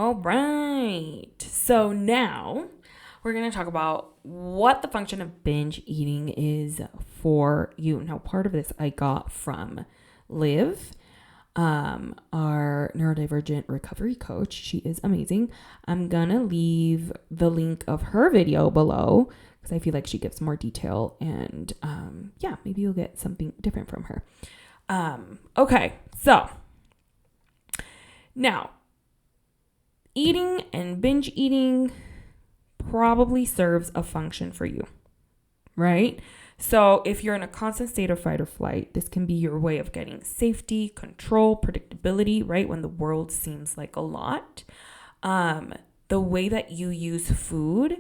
All right. So now we're going to talk about what the function of binge eating is for you. Now, part of this I got from Liv, our neurodivergent recovery coach. She is amazing. I'm going to leave the link of her video below because I feel like she gives more detail and maybe you'll get something different from her. Okay, so now, eating and binge eating probably serves a function for you, right? So if you're in a constant state of fight or flight, this can be your way of getting safety, control, predictability, right? When the world seems like a lot. The way that you use food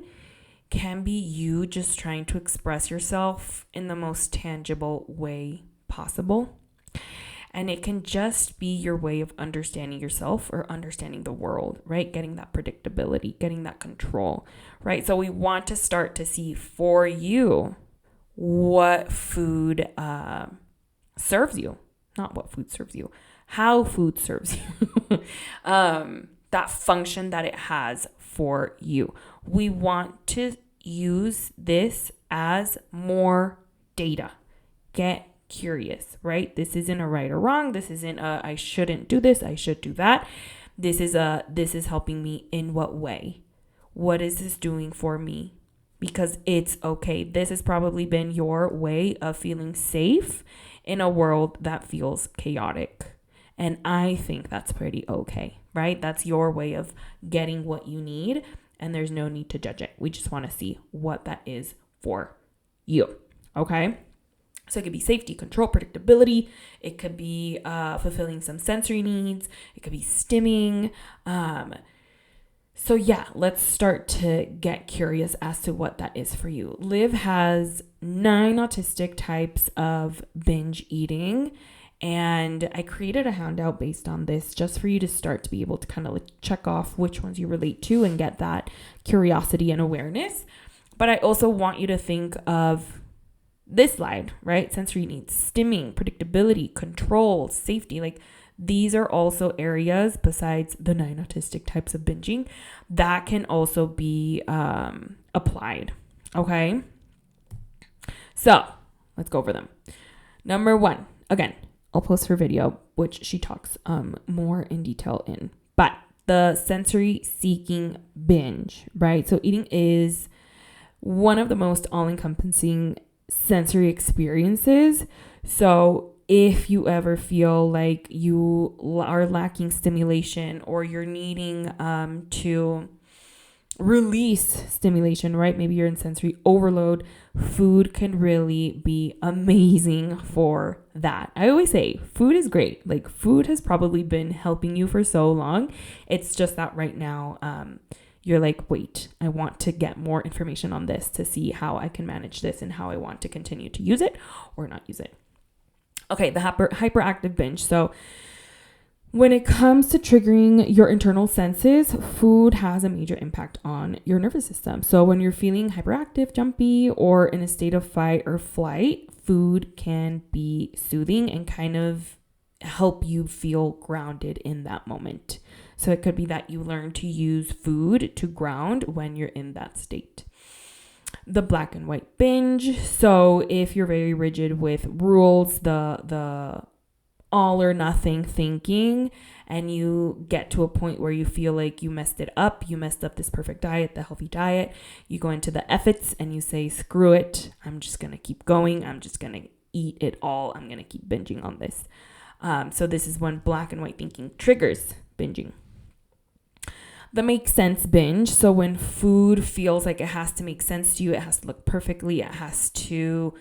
can be you just trying to express yourself in the most tangible way possible. And it can just be your way of understanding yourself or understanding the world, right? Getting that predictability, getting that control, right? So we want to start to see for you what food serves you, not what food serves you, how food serves you, that function that it has for you. We want to use this as more data. Get curious, right? This isn't a right or wrong. This isn't a I shouldn't do this, I should do that. This is helping me in what way? What is this doing for me? Because it's okay. This has probably been your way of feeling safe in a world that feels chaotic. And I think that's pretty okay, right? That's your way of getting what you need, and there's no need to judge it. We just want to see what that is for you, okay? So it could be safety, control, predictability. It could be fulfilling some sensory needs. It could be stimming. So let's start to get curious as to what that is for you. Liv has 9 autistic types of binge eating. And I created a handout based on this just for you to start to be able to kind of check off which ones you relate to and get that curiosity and awareness. But I also want you to think of this slide, right? Sensory needs, stimming, predictability, control, safety. Like these are also areas besides the 9 autistic types of binging that can also be applied. Okay. So let's go over them. Number 1, again, I'll post her video, which she talks more in detail in, but the sensory seeking binge, right? So eating is one of the most all-encompassing sensory experiences. So if you ever feel like you are lacking stimulation or you're needing to release stimulation, right? Maybe you're in sensory overload, food can really be amazing for that. I always say food is great. Like food has probably been helping you for so long. It's just that right now, you're like, wait, I want to get more information on this to see how I can manage this and how I want to continue to use it or not use it. Okay, the hyperactive binge. So when it comes to triggering your internal senses, food has a major impact on your nervous system. So when you're feeling hyperactive, jumpy, or in a state of fight or flight, food can be soothing and kind of help you feel grounded in that moment. So it could be that you learn to use food to ground when you're in that state. The black and white binge. So if you're very rigid with rules, the all or nothing thinking, and you get to a point where you feel like you messed up this perfect diet, the healthy diet, you go into the efforts and you say, screw it, I'm just going to keep going. I'm just going to eat it all. I'm going to keep binging on this. So this is when black and white thinking triggers binging. The make sense binge. So when food feels like it has to make sense to you, it has to look perfectly, it has to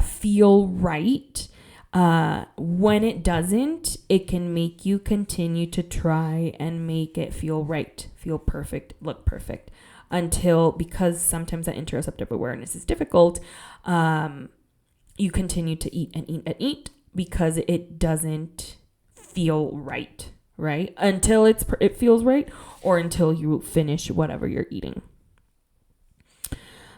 feel right. When it doesn't, it can make you continue to try and make it feel right, feel perfect, look perfect, because sometimes that interoceptive awareness is difficult, you continue to eat and eat and eat because it doesn't feel right, until it feels right, or until you finish whatever you're eating.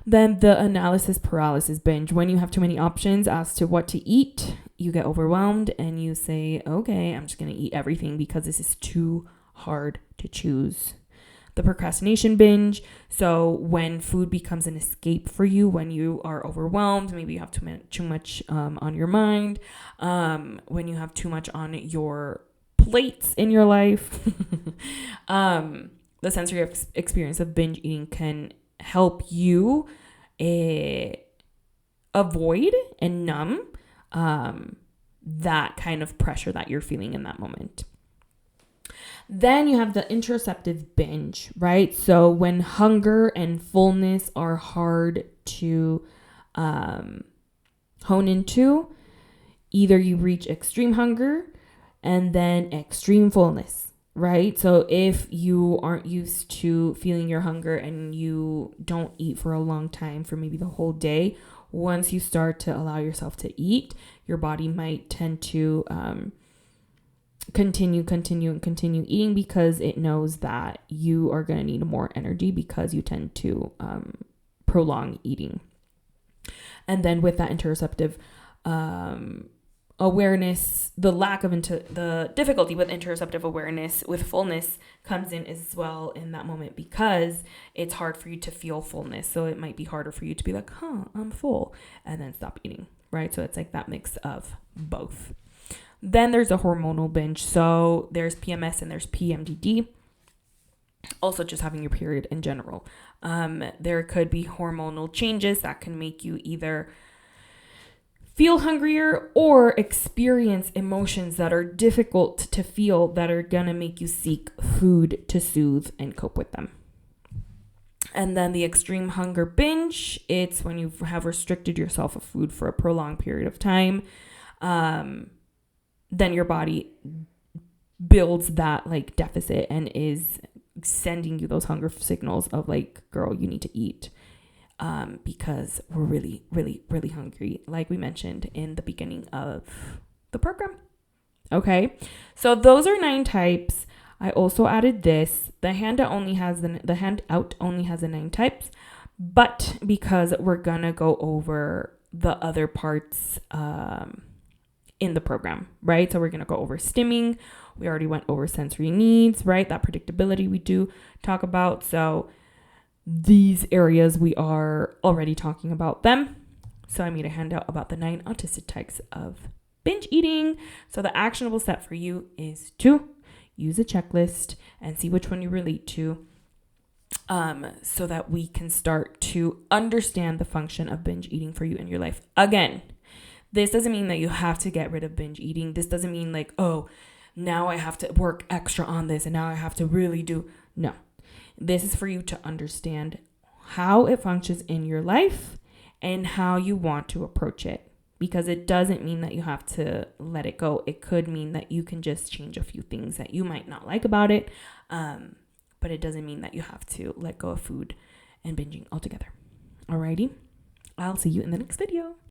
Then the analysis paralysis binge. When you have too many options as to what to eat, you get overwhelmed and you say, okay, I'm just going to eat everything because this is too hard to choose. The procrastination binge. So when food becomes an escape for you, when you are overwhelmed, maybe you have too much on your mind, when you have too much on your plates in your life, the sensory experience of binge eating can help you avoid and numb that kind of pressure that you're feeling in that moment. Then you have the interoceptive binge, right? So when hunger and fullness are hard to hone into, either you reach extreme hunger and then extreme fullness, right? So if you aren't used to feeling your hunger and you don't eat for a long time, for maybe the whole day, once you start to allow yourself to eat, your body might tend to continue eating because it knows that you are going to need more energy because you tend to prolong eating. And then with that interoceptive awareness, the difficulty with interoceptive awareness with fullness comes in as well in that moment, because it's hard for you to feel fullness. So it might be harder for you to be like, I'm full, and then stop eating, right? So it's like that mix of both. Then there's a hormonal binge. So there's PMS and there's PMDD. Also just having your period in general. There could be hormonal changes that can make you either feel hungrier or experience emotions that are difficult to feel that are going to make you seek food to soothe and cope with them. And then the extreme hunger binge, it's when you have restricted yourself of food for a prolonged period of time. Then your body builds that like deficit and is sending you those hunger signals of like, girl, you need to eat, because we're really, really, really hungry, like we mentioned in the beginning of the program. Okay, so those are 9 types. I also added this. The handout only has the 9 types, but because we're gonna go over the other parts in the program, right? So we're going to go over stimming. We already went over sensory needs, right? That predictability we do talk about. So these areas, we are already talking about them. So I made a handout about the 9 autistic types of binge eating. So the actionable step for you is to use a checklist and see which one you relate to, so that we can start to understand the function of binge eating for you in your life. Again, this doesn't mean that you have to get rid of binge eating. This doesn't mean like, oh, now I have to work extra on this and now I have to really do. No, this is for you to understand how it functions in your life and how you want to approach it, because it doesn't mean that you have to let it go. It could mean that you can just change a few things that you might not like about it. But it doesn't mean that you have to let go of food and binging altogether. Alrighty, I'll see you in the next video.